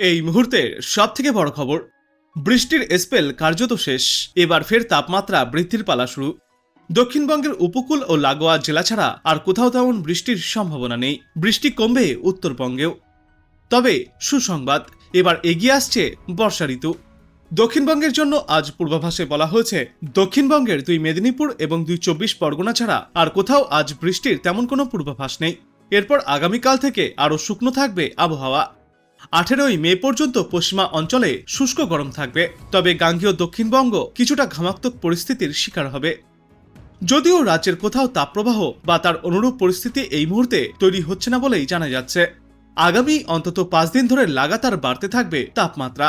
এই মুহূর্তের সবথেকে বড় খবর, বৃষ্টির স্পেল কার্যত শেষ। এবার ফের তাপমাত্রা বৃদ্ধির পালা শুরু। দক্ষিণবঙ্গের উপকূল ও লাগোয়া জেলা ছাড়া আর কোথাও তেমন বৃষ্টির সম্ভাবনা নেই। বৃষ্টি কমবে উত্তরবঙ্গেও। তবে সুসংবাদ, এবার এগিয়ে আসছে বর্ষা ঋতু। দক্ষিণবঙ্গের জন্য আজ পূর্বাভাসে বলা হয়েছে, দক্ষিণবঙ্গের 2 মেদিনীপুর এবং 2 24 পরগনা ছাড়া আর কোথাও আজ বৃষ্টির তেমন কোনো পূর্বাভাস নেই। এরপর আগামীকাল থেকে আরও শুকনো থাকবে আবহাওয়া। 18ই মে পর্যন্ত পশ্চিমা অঞ্চলে শুষ্ক গরম থাকবে, তবে গাঙ্গেয় দক্ষিণবঙ্গ কিছুটা ঘামাক্তক পরিস্থিতির শিকার হবে। যদিও রাজ্যের কোথাও তাপপ্রবাহ বা তার অনুরূপ পরিস্থিতি এই মুহূর্তে তৈরি হচ্ছে না বলেই জানা যাচ্ছে। আগামী অন্তত 5 দিন ধরে লাগাতার বাড়তে থাকবে তাপমাত্রা।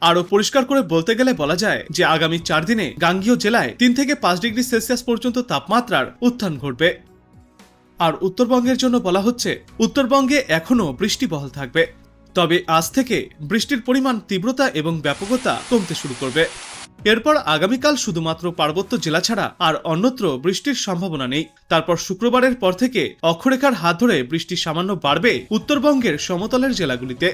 আরও পরিষ্কার করে বলতে গেলে বলা যায় যে আগামী 4 দিনে গাঙ্গেয় জেলায় 3 থেকে 5 ডিগ্রি সেলসিয়াস পর্যন্ত তাপমাত্রার উত্থান ঘটবে। আর উত্তরবঙ্গের জন্য বলা হচ্ছে, উত্তরবঙ্গে এখনও বৃষ্টি বহাল থাকবে, তবে আজ থেকে বৃষ্টির পরিমাণ, তীব্রতা এবং ব্যাপকতা কমতে শুরু করবে। এরপর আগামীকাল শুধুমাত্র পার্বত্য জেলা ছাড়া আর অন্যত্র বৃষ্টির সম্ভাবনা নেই। তারপর শুক্রবারের পর থেকে অক্ষরেখার হাত ধরে বৃষ্টি সামান্য বাড়বে উত্তরবঙ্গের সমতলের জেলাগুলিতে।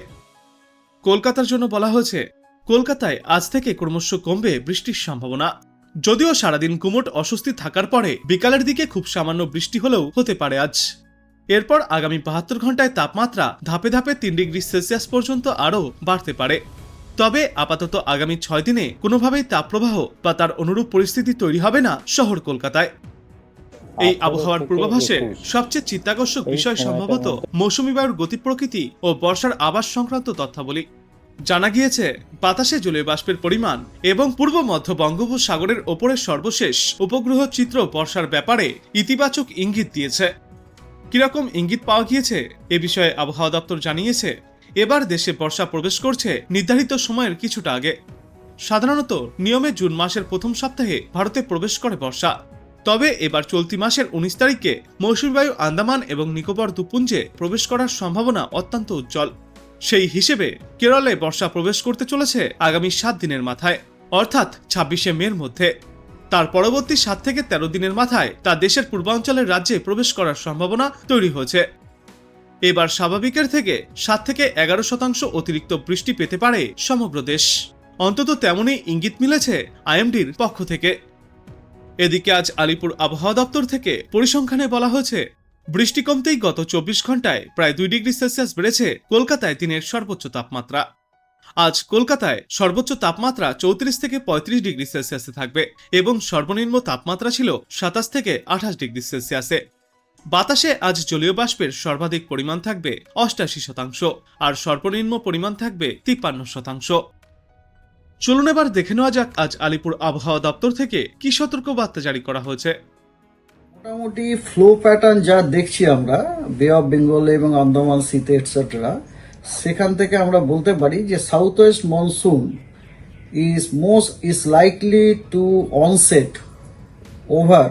কলকাতার জন্য বলা হয়েছে, কলকাতায় আজ থেকে ক্রমশ কমবে বৃষ্টির সম্ভাবনা। যদিও সারাদিন গুমোট অস্বস্তি থাকার পরে বিকালের দিকে খুব সামান্য বৃষ্টি হলেও হতে পারে আজ। এরপর আগামী 72 ঘন্টায় তাপমাত্রা ধাপে ধাপে 3 ডিগ্রি সেলসিয়াস পর্যন্ত আরও বাড়তে পারে। তবে আপাতত আগামী 6 দিনে কোনোভাবেই তাপপ্রবাহ বা তার অনুরূপ পরিস্থিতি তৈরি হবে না শহর কলকাতায়। এই আবহাওয়ার পূর্বাভাসের সবচেয়ে চিত্তাকর্ষক বিষয় সম্ভবত মৌসুমী বায়ুর গতি প্রকৃতি ও বর্ষার আবাস সংক্রান্ত তথ্যাবলী। জানা গিয়েছে, বাতাসে জলীয় বাষ্পের পরিমাণ এবং পূর্ব মধ্য বঙ্গোপসাগরের ওপরের সর্বশেষ উপগ্রহ চিত্র বর্ষার ব্যাপারে ইতিবাচক ইঙ্গিত দিয়েছে। কিরকম ইঙ্গিত পাওয়া গিয়েছে এ বিষয়ে আবহাওয়া দপ্তর জানিয়েছে, এবার দেশে বর্ষা প্রবেশ করছে নির্ধারিত সময়ের কিছুটা আগে। সাধারণত নিয়মে জুন মাসের প্রথম সপ্তাহে ভারতে প্রবেশ করে বর্ষা। তবে এবার চলতি মাসের 19 তারিখে মৌসুমী বায়ু আন্দামান এবং নিকোবর দ্বীপপুঞ্জে প্রবেশ করার সম্ভাবনা অত্যন্ত উজ্জ্বল। সেই হিসেবে কেরলে বর্ষা প্রবেশ করতে চলেছে আগামী 7 দিনের মাথায়, অর্থাৎ 26শে মের মধ্যে। তার পরবর্তী 7 থেকে 13 দিনের মাথায় তা দেশের পূর্বাঞ্চলের রাজ্যে প্রবেশ করার সম্ভাবনা তৈরি হয়েছে। এবার স্বাভাবিকের থেকে 7 থেকে 11% অতিরিক্ত বৃষ্টি পেতে পারে সমগ্র দেশ, অন্তত তেমনই ইঙ্গিত মিলেছে আইএমডির পক্ষ থেকে। এদিকে আজ আলিপুর আবহাওয়া দপ্তর থেকে পরিসংখ্যানে বলা হয়েছে, বৃষ্টি কমতেই গত 24 ঘন্টায় প্রায় 2 ডিগ্রি সেলসিয়াস বেড়েছে কলকাতায় দিনের সর্বোচ্চ তাপমাত্রা। আজ কলকাতায় সর্বোচ্চ তাপমাত্রা 34 থেকে 35 ডিগ্রি সেলসিয়াসে থাকবে এবং সর্বনিম্ন তাপমাত্রা ছিল 27 থেকে 28 ডিগ্রি সেলসিয়াসে। বাতাসে আজ জলীয় বাষ্পের সর্বাধিক পরিমাণ থাকবে 88% আর সর্বনিম্ন পরিমাণ থাকবে 53%। চলুন এবার দেখে নেওয়া যাক আজ আলিপুর আবহাওয়া দপ্তর থেকে কি সতর্কবার্তা জারি করা হয়েছে। মোটামুটি ফ্লো প্যাটার্ন যা দেখছি আমরা বে অফ বেঙ্গল এবং আন্দামান সিতে এটসেট্রা, সেখান থেকে আমরা বলতে পারি যে south West monsoon is likely to onset over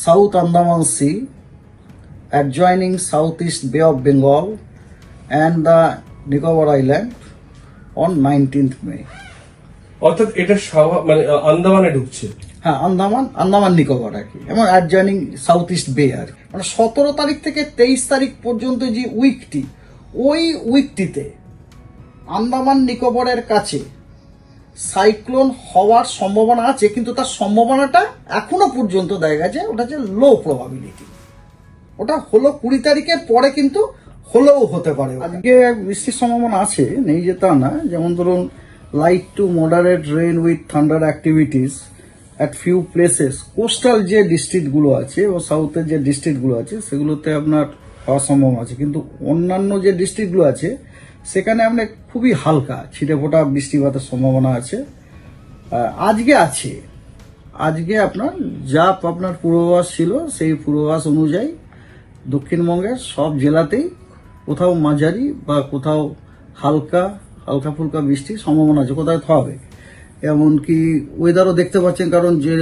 South Andaman Sea, adjoining Southeast Bay of Bengal and the Nicobar Island on 19th May. অর্থাৎ এটা মানে আন্দামানে ঢুকছে। হ্যাঁ, আন্দামান নিকোবর আর কি, এবং অ্যাডজয়নিং সাউথ ইস্ট বে আর কি। মানে 17 তারিখ থেকে 23 তারিখ পর্যন্ত যে উইকটি, ওই উইকটিতে আন্দামান নিকোবরের কাছে সাইক্লোন হওয়ার সম্ভাবনা আছে, কিন্তু তার সম্ভাবনাটা এখনো পর্যন্ত দেখা গেছে ওটা যে লো প্রবাবিলিটি। ওটা হলো 20 তারিখের পরে, কিন্তু হলেও হতে পারে। আজকে বৃষ্টির সম্ভাবনা আছে, নেই যে তা না। যেমন ধরুন, light to moderate rain with thunder activities at few places. Coastal যে ডিস্ট্রিক্টগুলো আছে ও সাউথের যে ডিস্ট্রিক্টগুলো আছে সেগুলোতে আপনার হওয়ার সম্ভাবনা আছে, কিন্তু অন্যান্য যে ডিস্ট্রিক্টগুলো আছে সেখানে আপনার খুবই হালকা ছিটেফোঁটা বৃষ্টিপাতের সম্ভাবনা আছে। আজকে আছে, আজকে আপনার আপনার পূর্বাভাস ছিল সেই পূর্বাভাস অনুযায়ী দক্ষিণবঙ্গের সব জেলাতেই কোথাও মাঝারি বা কোথাও হালকা ফুলকা বৃষ্টির সম্ভাবনা আছে, কোথায় হবে। এমনকি ওয়েদারও দেখতে পাচ্ছেন, কারণ যে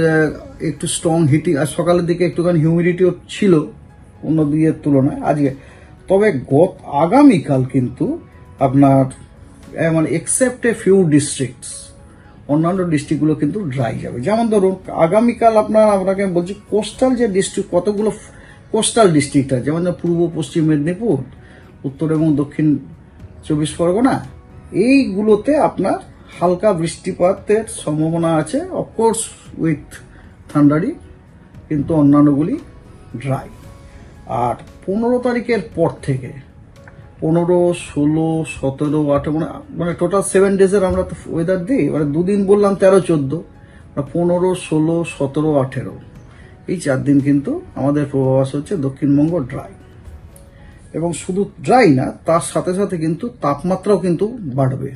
একটু স্ট্রং হিটিং, আর সকালের দিকে একটুখানি হিউমিডিটিও ছিল অন্য দিকের তুলনায় আজকে। তবে আগামীকাল কিন্তু আপনার মানে এক্সেপ্ট এ ফিউ ডিস্ট্রিক্টস, অন্যান্য ডিস্ট্রিক্টগুলো কিন্তু ড্রাই যাবে। যেমন ধরুন, আগামীকাল আপনাকে বলছি কোস্টাল যে ডিস্ট্রিক্ট, কতগুলো কোস্টাল ডিস্ট্রিক্ট আছে, যেমন পূর্ব পশ্চিম মেদিনীপুর, উত্তর এবং দক্ষিণ 24 পরগনা, এইগুলোতে আপনার হালকা বৃষ্টিপাতের সম্ভাবনা আছে, অফকোর্স উইথ থান্ডারি, কিন্তু অন্যান্যগুলি ড্রাই। আর 15 তারিখের পর থেকে 15, 16, 17, 18 মানে টোটাল 7 ডেজের আমরা তো ওয়েদার দিই, মানে দুদিন বললাম 13, 14, 15, 16, 17, 18 এই 4 দিন কিন্তু আমাদের পূর্বাভাস হচ্ছে দক্ষিণবঙ্গ ড্রাই। এবং শুধু ড্রাই না, তার সাথে সাথে কিন্তু তাপমাত্রাও কিন্তু বাড়বে।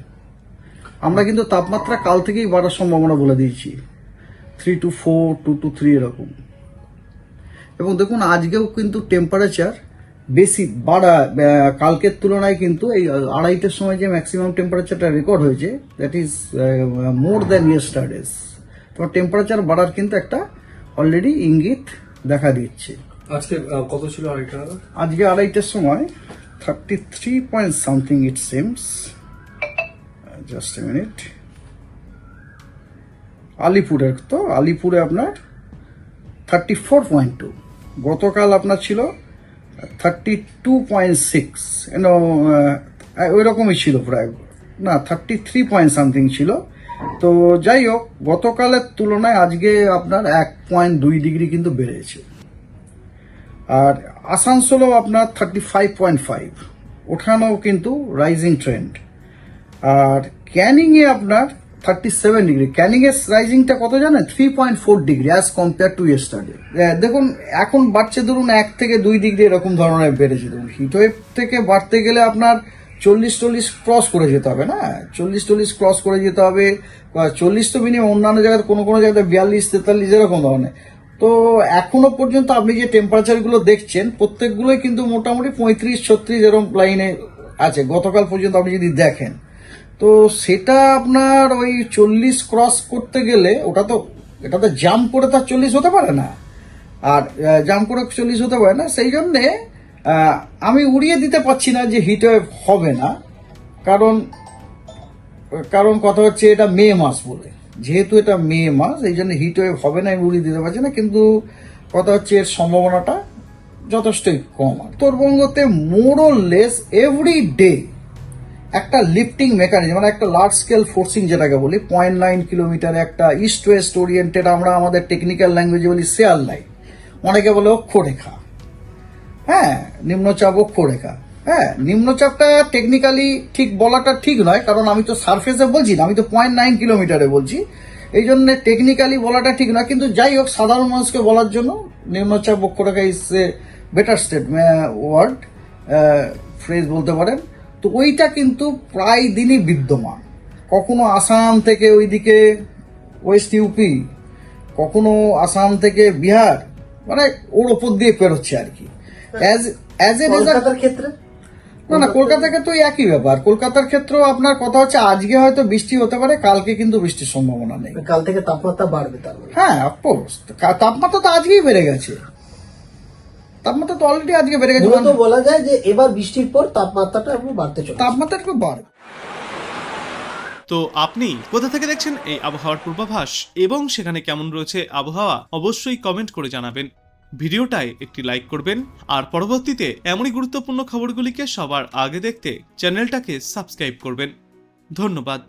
আমরা কিন্তু তাপমাত্রা কাল থেকেই বাড়ার সম্ভাবনা বলে দিয়েছি, 3 to 4, 2 to 3 এরকম। এবং দেখুন আজকেও কিন্তু টেম্পারেচার বেশি বাড়া, কালকের তুলনায় কিন্তু এই 2:30টার সময় যে ম্যাক্সিমাম টেম্পারেচারটা রেকর্ড হয়েছে, দ্যাট ইজ মোর দ্যান ইয়েস্টারডেজ। তোমার টেম্পারেচার বাড়ার কিন্তু একটা অলরেডি ইঙ্গিত দেখা দিচ্ছে। আজকে কত ছিল আরেকটা? আজকে 2:30টার সময় 33 point something it seems, just a minute. আলিপুরের তো আলিপুরে আপনার 34.2, গতকাল আপনার ছিল 32.6, ওই রকমই ছিল প্রায়, না 33 পয়েন্ট সামথিং ছিল। তো যাই হোক, গতকালের তুলনায় আজকে আপনার 1.2 ডিগ্রি কিন্তু বেড়েছে। আর আসানসোলও আপনার 35.5, ওঠানেও কিন্তু রাইজিং ট্রেন্ড। আর ক্যানিংয়ে আপনার 37 ডিগ্রি, ক্যানিং এর রাইজিংটা কত জানেন? 3.4 degree as compare to yesterday. দেখুন এখন বাড়ছে, ধরুন 1 থেকে 2 ডিগ্রি এরকম ধরনের বেড়েছে। ধরুন হিটওয়েভ থেকে বাড়তে গেলে আপনার 40-40 ক্রস করে যেতে হবে না, 40-40 ক্রস করে যেতে হবে, 40 তো মিনিমাম, অন্যান্য জায়গায় কোনো কোনো জায়গায় 42-43 এরকম ধরনের। তো এখনো পর্যন্ত আপনি যে টেম্পারেচারগুলো দেখছেন প্রত্যেকগুলোই কিন্তু মোটামুটি 35-36 এরকম লাইনে আছে গতকাল পর্যন্ত আপনি যদি দেখেন। তো সেটা আপনার ওই 40 ক্রস করতে গেলে এটাতে জাম্প করে তার 40 হতে পারে না, আর জাম্প করে 40 হতে পারে না। সেই জন্যে আমি উড়িয়ে দিতে পারছি না যে হিটওয়েভ হবে না, কারণ কথা হচ্ছে এটা মে মাস বলে, যেহেতু এটা মে মাস এই জন্য হিটওয়েভ হবে না, আমি উড়িয়ে দিতে পারছি না। কিন্তু কথা হচ্ছে এর সম্ভাবনাটা যথেষ্টই কম। উত্তরবঙ্গতে more or less every day একটা লিফটিং মেকানিজম, মানে একটা লার্জ স্কেল ফোর্সিং যেটাকে বলি, 0.9 কিলোমিটার একটা ইস্ট ওয়েস্ট ওরিয়েন্টেড, আমরা আমাদের টেকনিক্যাল ল্যাঙ্গুয়েজে বলি শেয়ার লাইন, অনেকে বলে অক্ষরেখা, হ্যাঁ নিম্নচাপ অক্ষরেখা। হ্যাঁ, নিম্নচাপটা টেকনিক্যালি ঠিক বলাটা ঠিক নয়, কারণ আমি তো সারফেসে বলছি না, আমি তো 0.9 কিলোমিটারে বলছি, এই জন্য টেকনিক্যালি বলাটা ঠিক নয়। কিন্তু যাই হোক, সাধারণ মানুষকে বলার জন্য নিম্নচাপ অক্ষরেখা is a better word, phrase বলতে পারেন। তো ওইটা কিন্তু প্রায় দিনই বিদ্যমান, কখনো আসাম থেকে ওইদিকে ওয়েস্ট ইউপি, কখনো আসাম থেকে বিহার, মানে ওর ওপর দিয়ে পেরোচ্ছে আর কি। অ্যাজ এ রেজাল্ট ক্ষেত্রে না, কলকাতার ক্ষেত্রে ওই একই ব্যাপার। কলকাতার ক্ষেত্রেও আপনার কথা হচ্ছে আজকে হয়তো বৃষ্টি হতে পারে, কালকে কিন্তু বৃষ্টির সম্ভাবনা নেই। কাল থেকে তাপমাত্রা বাড়বে তার মানে। হ্যাঁ, অফকোর্স তাপমাত্রা তো আজকেই বেড়ে গেছে, তাপমাত্রা তো অলরেডি আজকে বেড়ে গেছে। মূলত বলা যায় যে এবার বৃষ্টির পর তাপমাত্রাটা একটু বাড়তে চলেছে। তাপমাত্রা একটু বাড়বে। তো আপনি কোথা থেকে দেখছেন এই আবহাওয়ার পূর্বাভাস এবং সেখানে কেমন রয়েছে আবহাওয়া, অবশ্যই কমেন্ট করে জানাবেন। ভিডিওটায় একটি লাইক করবেন আর পরবর্তীতে এমনই গুরুত্বপূর্ণ খবরগুলিকে সবার আগে দেখতে চ্যানেলটাকে সাবস্ক্রাইব করবেন। ধন্যবাদ।